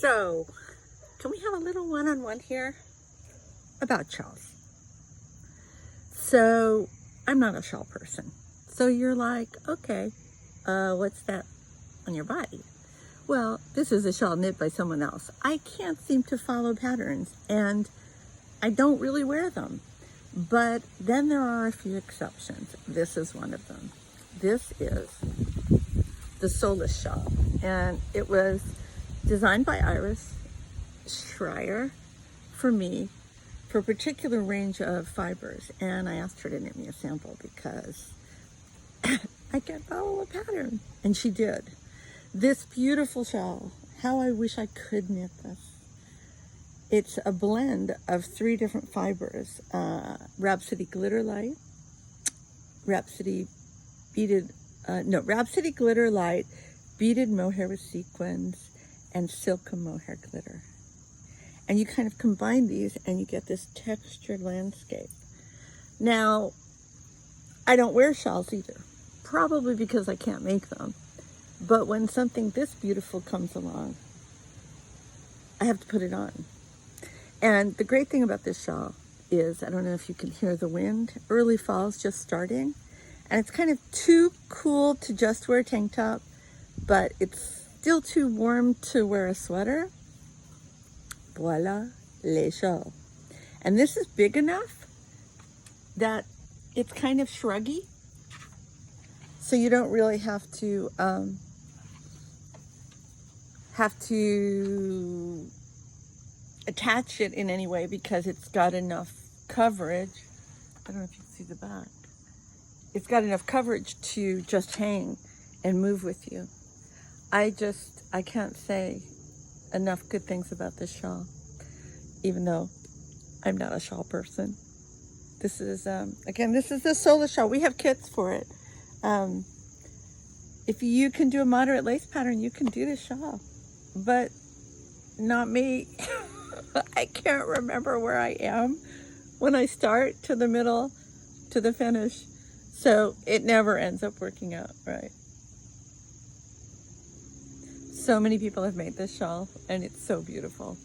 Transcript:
So, can we have a little one-on-one here about shawls? So, I'm not a shawl person. So you're like, okay, what's that on your body? Well, this is a shawl knit by someone else. I can't seem to follow patterns, and I don't really wear them. But then there are a few exceptions. This is one of them. This is the Soulless shawl, and it was designed by Iris Schreier for me for a particular range of fibers, and I asked her to knit me a sample because I can't follow a pattern, and she did. This beautiful shawl, how I wish I could knit this. It's a blend of 3 different fibers, Rhapsody Glitter Light, Rhapsody Glitter Light, Beaded Mohair with Sequins, and Silk Mohair Glitter. And you kind of combine these and you get this textured landscape. Now, I don't wear shawls either, probably because I can't make them. But when something this beautiful comes along, I have to put it on. And the great thing about this shawl is, I don't know if you can hear the wind, early fall's just starting, and it's kind of too cool to just wear a tank top, but it's still too warm to wear a sweater. Voila, le shawl. And this is big enough that it's kind of shruggy, so you don't really have to attach it in any way because it's got enough coverage. I don't know if you can see the back. It's got enough coverage to just hang and move with you. I can't say enough good things about this shawl, even though I'm not a shawl person. This is, again, this is the Soulless shawl. We have kits for it. If you can do a moderate lace pattern, you can do this shawl, but not me. I can't remember where I am when I start to the middle to the finish. So it never ends up working out right. So many people have made this shawl and it's so beautiful.